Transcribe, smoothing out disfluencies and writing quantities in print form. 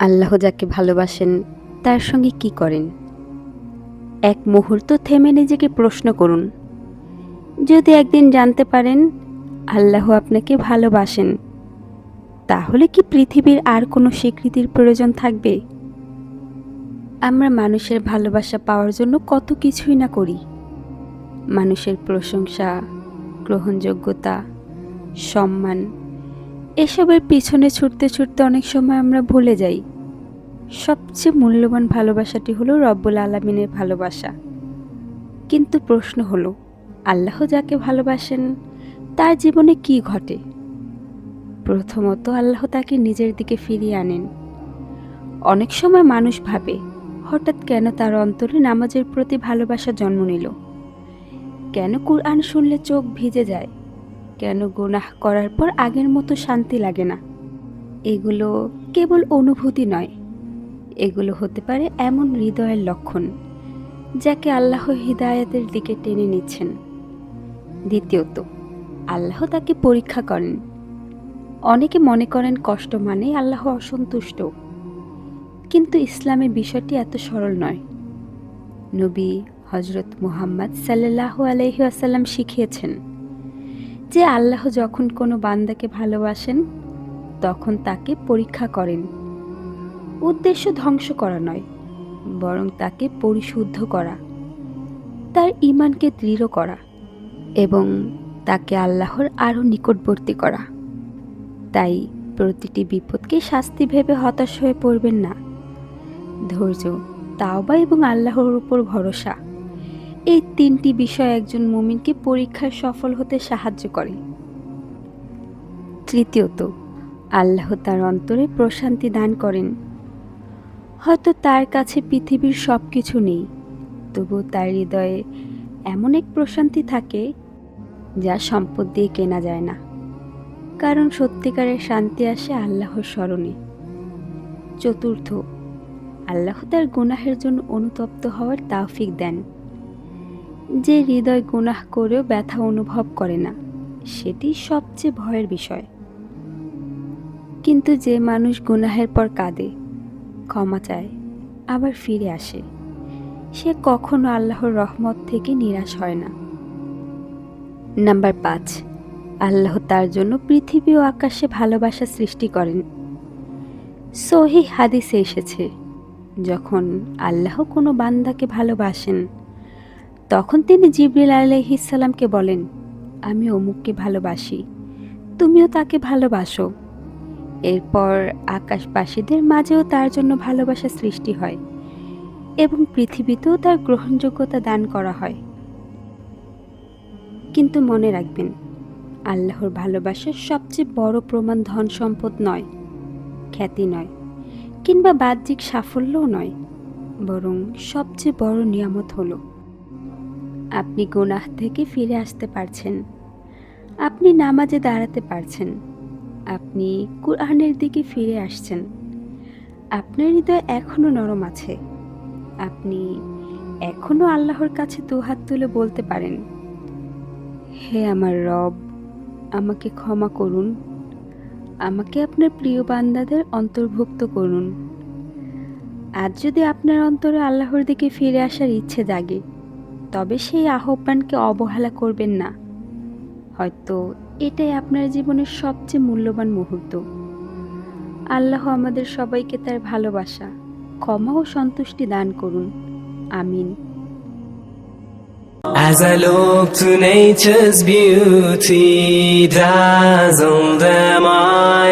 আল্লাহ যাকে ভালোবাসেন তার সঙ্গে কি করেন? এক মুহূর্ত থেমে নিজেকে প্রশ্ন করুন, যদি একদিন জানতে পারেন আল্লাহ আপনাকে ভালোবাসেন, তাহলে কি পৃথিবীর আর কোনো স্বীকৃতির প্রয়োজন থাকবে? আমরা মানুষের ভালোবাসা পাওয়ার জন্য কত কিছুই না করি। মানুষের প্রশংসা, গ্রহণযোগ্যতা, সম্মান, এসবের পিছনে ছুটতে ছুটতে অনেক সময় আমরা ভুলে যাই সবচেয়ে মূল্যবান ভালোবাসাটি হলো রব্বুল আলামিনের ভালোবাসা। কিন্তু প্রশ্ন হলো, আল্লাহ যাকে ভালোবাসেন তার জীবনে কি ঘটে? প্রথমত, আল্লাহ তাকে নিজের দিকে ফিরিয়ে আনেন। অনেক সময় মানুষ ভাবে, হঠাৎ কেন তার অন্তরে নামাজের প্রতি ভালোবাসা জন্ম নিল? কেন কুরআন শুনলে চোখ ভিজে যায়? কেন গুনাহ করার পর আগের মতো শান্তি লাগে না? এগুলো কেবল অনুভূতি নয়, এগুলো হতে পারে এমন হৃদয়ের লক্ষণ যাকে আল্লাহ হিদায়াতের দিকে টেনে নিচ্ছেন। দ্বিতীয়ত, আল্লাহ তাকে পরীক্ষা করেন। অনেকে মনে করেন কষ্ট মানে আল্লাহ অসন্তুষ্ট, কিন্তু ইসলামে বিষয়টি এত সরল নয়। নবী হযরত মুহাম্মদ সাল্লাল্লাহু আলাইহি ওয়াসাল্লাম শিখিয়েছেন যে আল্লাহ যখন কোনো বান্দাকে ভালোবাসেন তখন তাকে পরীক্ষা করেন। উদ্দেশ্য ধ্বংস করা নয়, বরং তাকে পরিশুদ্ধ করা, তার ঈমানকে দৃঢ় করা এবং তাকে আল্লাহর আরও নিকটবর্তী করা। তাই প্রতিটি বিপদকে শাস্তি ভেবে হতাশ হয়ে পড়বেন না। ধৈর্য, তাওবা এবং আল্লাহর উপর ভরসা, এই তিনটি বিষয় একজন মুমিনকে পরীক্ষায় সফল হতে সাহায্য করে। তৃতীয়ত, আল্লাহ তার অন্তরে প্রশান্তি দান করেন। হয়তো তার কাছে পৃথিবীর সব কিছু নেই, তবুও তার হৃদয়ে এমন এক প্রশান্তি থাকে যা সম্পদ দিয়ে কেনা যায় না। কারণ সত্যিকারের শান্তি আসে আল্লাহর স্মরণে। চতুর্থ, আল্লাহ তার গুনাহের জন্য অনুতপ্ত হওয়ার তৌফিক দেন। যে হৃদয় গুনাহ করেও ব্যথা অনুভব করে না, সেটি সবচেয়ে ভয়ের বিষয়। কিন্তু যে মানুষ গুনাহের পর কাঁদে, ক্ষমা চায়, আবার ফিরে আসে, সে কখনো আল্লাহর রহমত থেকে নিরাশ হয় না। নাম্বার 5, আল্লাহ তার জন্য পৃথিবী ও আকাশে ভালোবাসা সৃষ্টি করেন। সহিহ হাদিসে এসেছে, যখন আল্লাহ কোনো বান্দাকে ভালোবাসেন তখন তিনি জিবরিল আলাইহিস সালামকে বলেন, আমি অমুককে ভালোবাসি, তুমিও তাকে ভালোবাসো। এরপর আকাশবাসীদের মাঝেও তার জন্য ভালোবাসা সৃষ্টি হয় এবং পৃথিবীতেও তার গ্রহণযোগ্যতা দান করা হয়। কিন্তু মনে রাখবেন, আল্লাহর ভালোবাসার সবচেয়ে বড় প্রমাণ ধন সম্পদ নয়, খ্যাতি নয়, কিংবা বাহ্যিক সাফল্যও নয়, বরং সবচেয়ে বড় নিয়ামত হলো আপনি গুনাহ থেকে ফিরে আসতে পারছেন, আপনি নামাজে দাঁড়াতে পারছেন, আপনি কুরআনের দিকে ফিরে আসছেন, আপনার হৃদয় এখনো নরম আছে, আপনি এখনো আল্লাহর কাছে দুহাত তুলে বলতে পারেন, হে আমার রব, আমাকে ক্ষমা করুন, আমাকে আপনার প্রিয় বান্দাদের অন্তর্ভুক্ত করুন। আজ যদি আপনার অন্তরে আল্লাহর দিকে ফিরে আসার ইচ্ছে জাগে, তবে সেই আহ্বানকে অবহেলা করবেন না। হয়তো এটাই আপনার জীবনের সবচেয়ে মূল্যবান মুহূর্ত। আল্লাহ আমাদের সবাইকে তার ভালোবাসা, ক্ষমা ও সন্তুষ্টি দান করুন। আমিন। As I look to nature's beauty, dazzled am I.